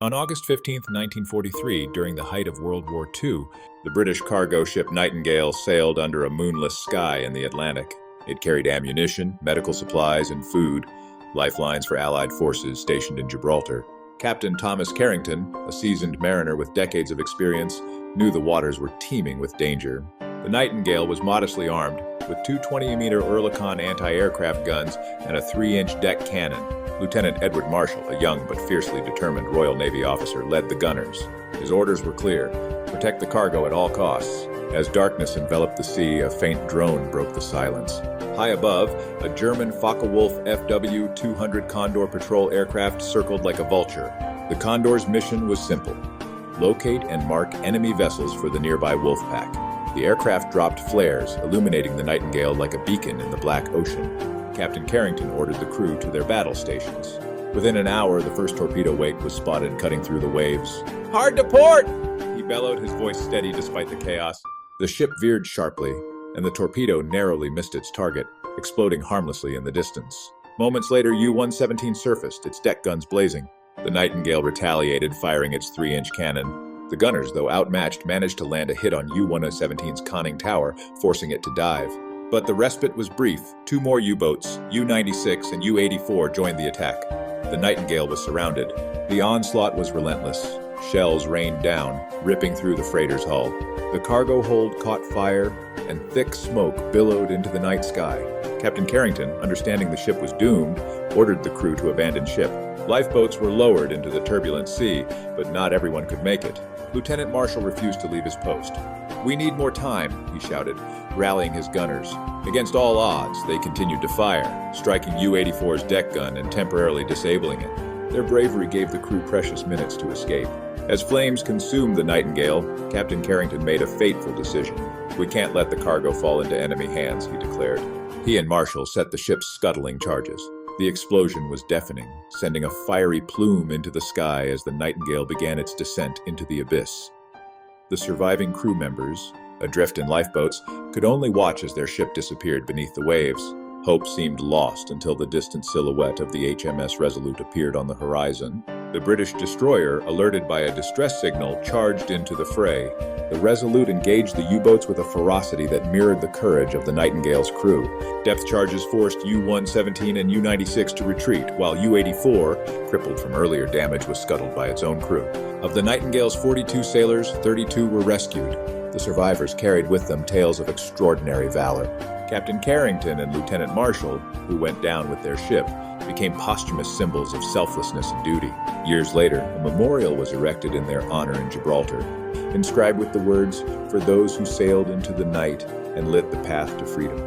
On August 15, 1943, during the height of World War II, the British cargo ship Nightingale sailed under a moonless sky in the Atlantic. It carried ammunition, medical supplies, and food, lifelines for Allied forces stationed in Gibraltar. Captain Thomas Carrington, a seasoned mariner with decades of experience, knew the waters were teeming with danger. The Nightingale was modestly armed, with two 20-meter Oerlikon anti-aircraft guns and a 3-inch deck cannon. Lieutenant Edward Marshall, a young but fiercely determined Royal Navy officer, led the gunners. His orders were clear: protect the cargo at all costs. As darkness enveloped the sea, a faint drone broke the silence. High above, a German Focke-Wulf FW-200 Condor patrol aircraft circled like a vulture. The Condor's mission was simple: locate and mark enemy vessels for the nearby Wolfpack. The aircraft dropped flares, illuminating the Nightingale like a beacon in the black ocean. Captain Carrington ordered the crew to their battle stations. Within an hour, the first torpedo wake was spotted cutting through the waves. "Hard to port!" he bellowed, his voice steady despite the chaos. The ship veered sharply, and the torpedo narrowly missed its target, exploding harmlessly in the distance. Moments later, U-117 surfaced, its deck guns blazing. The Nightingale retaliated, firing its 3-inch cannon. The gunners, though outmatched, managed to land a hit on U-117's conning tower, forcing it to dive. But the respite was brief. Two more U-boats, U-96 and U-84, joined the attack. The Nightingale was surrounded. The onslaught was relentless. Shells rained down, ripping through the freighter's hull. The cargo hold caught fire, and thick smoke billowed into the night sky. Captain Carrington, understanding the ship was doomed, ordered the crew to abandon ship. Lifeboats were lowered into the turbulent sea, but not everyone could make it. Lieutenant Marshall refused to leave his post. "We need more time," he shouted, rallying his gunners. Against all odds, they continued to fire, striking U-84's deck gun and temporarily disabling it. Their bravery gave the crew precious minutes to escape. As flames consumed the Nightingale, Captain Carrington made a fateful decision. "We can't let the cargo fall into enemy hands," he declared. He and Marshall set the ship's scuttling charges. The explosion was deafening, sending a fiery plume into the sky as the Nightingale began its descent into the abyss. The surviving crew members, adrift in lifeboats, could only watch as their ship disappeared beneath the waves. Hope seemed lost until the distant silhouette of the HMS Resolute appeared on the horizon. The British destroyer, alerted by a distress signal, charged into the fray. The Resolute engaged the U-boats with a ferocity that mirrored the courage of the Nightingale's crew. Depth charges forced U-117 and U-96 to retreat, while U-84, crippled from earlier damage, was scuttled by its own crew. Of the Nightingale's 42 sailors, 32 were rescued. The survivors carried with them tales of extraordinary valor. Captain Carrington and Lieutenant Marshall, who went down with their ship, became posthumous symbols of selflessness and duty. Years later, a memorial was erected in their honor in Gibraltar, inscribed with the words, "For those who sailed into the night and lit the path to freedom."